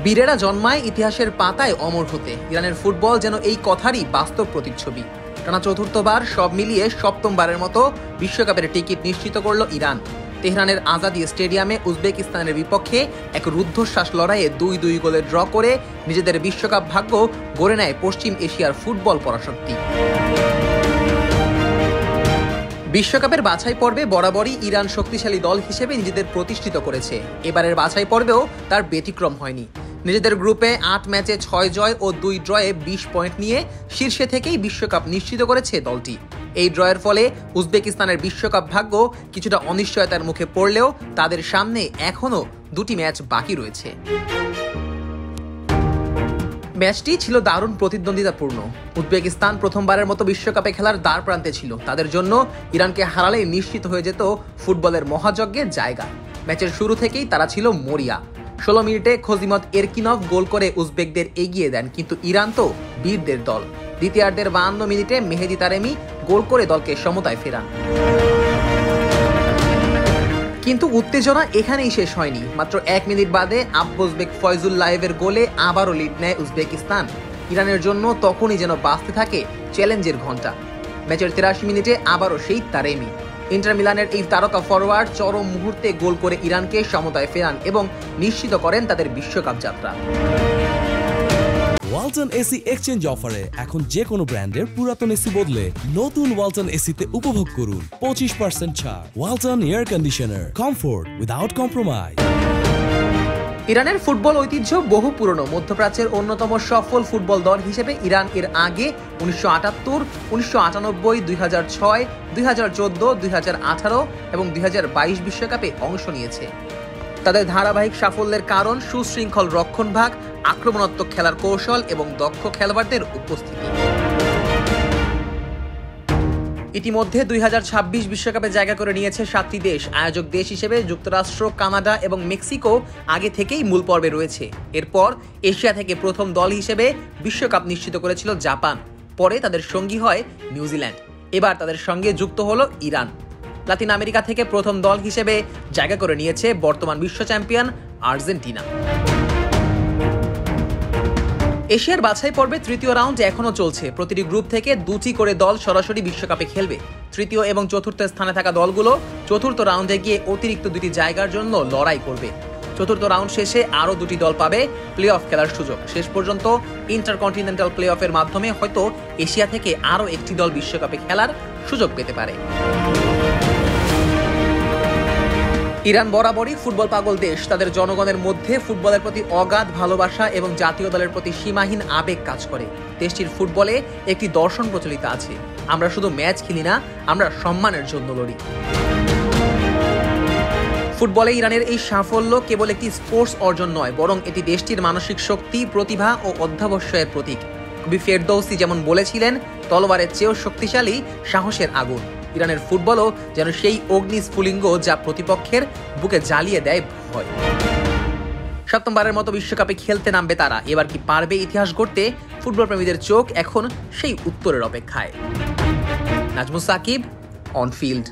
বীরেরা জন্মায় ইতিহাসের পাতায় অমর হতে। ইরানের ফুটবল যেন এই কথারই বাস্তব প্রতিচ্ছবি। টানা চতুর্থবার, সব মিলিয়ে সপ্তমবারের মতো বিশ্বকাপের টিকিট নিশ্চিত করল ইরান। তেহরানের আজাদি স্টেডিয়ামে উজবেকিস্তানের বিপক্ষে এক রুদ্ধশ্বাস লড়াইয়ে 2-2 গোলে ড্র করে নিজেদের বিশ্বকাপ ভাগ্য গড়ে নেয় পশ্চিম এশিয়ার ফুটবল পরাশক্তি। বিশ্বকাপের বাছাই পর্বে বরাবরই ইরান শক্তিশালী দল হিসেবে নিজেদের প্রতিষ্ঠিত করেছে। এবারের বাছাই পর্বেও তার ব্যতিক্রম হয়নি। নিজেদের গ্রুপে 8 ম্যাচে 6 জয় ও 2 ড্রয়ে 20 পয়েন্ট নিয়ে শীর্ষে থেকেই বিশ্বকাপ নিশ্চিত করেছে দলটি। এই ড্রয়ের ফলে উজবেকিস্তানের বিশ্বকাপ ভাগ্য কিছুটা অনিশ্চয়তার মুখে পড়লেও তাদের সামনে এখনও 2টি ম্যাচ বাকি রয়েছে। ম্যাচটি ছিল দারুণ প্রতিদ্বন্দ্বিতাপূর্ণ। উজবেকিস্তান প্রথমবারের মতো বিশ্বকাপে খেলার দ্বার প্রান্তে ছিল। তাদের জন্য ইরানকে হারালেই নিশ্চিত হয়ে যেত ফুটবলের মহাযজ্ঞের জায়গা। ম্যাচের শুরু থেকেই তারা ছিল মরিয়া। 16 মিনিটে খোজিমত এরকিনভ গোল করে উজবেকদের এগিয়ে দেন, কিন্তু ইরান তো বীরদের দল। দ্বিতীয়ার্ধের 52 মিনিটে মেহেদি তারেমি গোল করে দলকে সমতায় ফেরান। কিন্তু উত্তেজনা এখানেই শেষ হয়নি। মাত্র 1 মিনিট বাদে আব্বুজবেক ফয়জুল্লায়েভের গোলে আবারও লিড নেয় উজবেকিস্তান। ইরানের জন্য তখনই যেন বাজতে থাকে চ্যালেঞ্জের ঘণ্টা। ম্যাচের 83 মিনিটে আবারও সেই তারেমি। ইন্টার মিলানের এই তারকা ফরওয়ার্ড চরম মুহূর্তে গোল করে ইরানকে সমতায় ফেরান এবং নিশ্চিত করেন তাদের বিশ্বকাপ যাত্রা। ওয়ালটন এসি এক্সচেঞ্জ অফারে এখন যে কোনো ব্র্যান্ডের পুরাতন এসি বদলে নতুন ওয়ালটন এসিতে উপভোগ করুন 25% ছাড়। Walton air conditioner, comfort without compromise. ইরানের ফুটবল ঐতিহ্য বহু পুরনো। মধ্যপ্রাচ্যের অন্যতম সফল ফুটবল দল হিসেবে ইরান এর আগে 1978, 1998, 2006, 2014, 2018 এবং 2022 বিশ্বকাপে অংশ নিয়েছে। তাদের ধারাবাহিক সাফল্যের কারণ সুশৃঙ্খল রক্ষণভাগ, আক্রমণাত্মক খেলার কৌশল এবং দক্ষ খেলোয়াড়দের উপস্থিতি। ইতিমধ্যে 2026 বিশ্বকাপে জায়গা করে নিয়েছে 7টি দেশ। আয়োজক দেশ হিসেবে যুক্তরাষ্ট্র, কানাডা এবং মেক্সিকো আগে থেকেই মূল পর্বে রয়েছে। এরপর এশিয়া থেকে প্রথম দল হিসেবে বিশ্বকাপ নিশ্চিত করেছিল জাপান। পরে তাদের সঙ্গী হয় নিউজিল্যান্ড। এবার তাদের সঙ্গে যুক্ত হলো ইরান। লাতিন আমেরিকা থেকে প্রথম দল হিসেবে জায়গা করে নিয়েছে বর্তমান বিশ্ব চ্যাম্পিয়ন আর্জেন্টিনা। এশিয়ার বাছাই পর্বে তৃতীয় রাউন্ড এখনো চলছে। প্রতিটি গ্রুপ থেকে 2টি করে দল সরাসরি বিশ্বকাপে খেলবে। তৃতীয় এবং চতুর্থ স্থানে থাকা দলগুলো চতুর্থ রাউন্ডে গিয়ে অতিরিক্ত 2টি জায়গার জন্য লড়াই করবে। চতুর্থ রাউন্ড শেষে আরও 2টি দল পাবে প্লে অফ খেলার সুযোগ। শেষ পর্যন্ত ইন্টারকন্টিনেন্টাল প্লে অফের মাধ্যমে হয়তো এশিয়া থেকে আরও একটি দল বিশ্বকাপে খেলার সুযোগ পেতে পারে। ইরান বরাবরই ফুটবল পাগল দেশ। তাদের জনগণের মধ্যে ফুটবলের প্রতি অগাধ ভালোবাসা এবং জাতীয় দলের প্রতি সীমাহীন আবেগ কাজ করে। দেশটির ফুটবলে একটি দর্শন প্রচলিত আছে, আমরা শুধু ম্যাচ খেলি না, আমরা সম্মানের জন্য লড়ি। ফুটবলে ইরানের এই সাফল্য কেবল একটি স্পোর্টস অর্জন নয়, বরং এটি দেশটির মানসিক শক্তি, প্রতিভা ও অধ্যাবসায়ের প্রতীক। কবি ফেরদৌসি যেমন বলেছিলেন, তলোয়ারের চেয়েও শক্তিশালী সাহসের আগুন। ইরানের ফুটবলও যেন সেই অগ্নিস্ফুলিঙ্গ যা প্রতিপক্ষের বুকে জ্বালিয়ে দেয় ভয়। সপ্তমবারের মতো বিশ্বকাপে খেলতে নামবে তারা। এবার কি পারবে ইতিহাস গড়তে? ফুটবল প্রেমীদের চোখ এখন সেই উত্তরের অপেক্ষায়। Nazmus Sakib, on field.